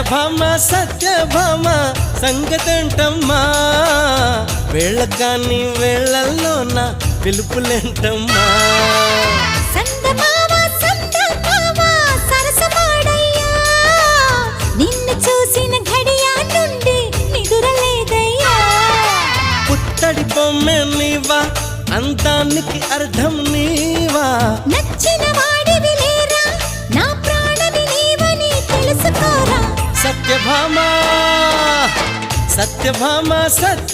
సత్యభామ సత్యభామ సంగతంటమ్మా వేళకాని వేళల్లోన పిలుపులేంటమ్మా నిన్ను చూసిన ఘడియా నుండి నిదురలేదయ్యా పుత్తడి బొమ్మె నీవా అందానికి అర్థం నీవా నచ్చిన వాడివి లేరా నా ప్రాణమి నీవని తెలుసుకోరా సత్యభామ సత్యభామ సత్య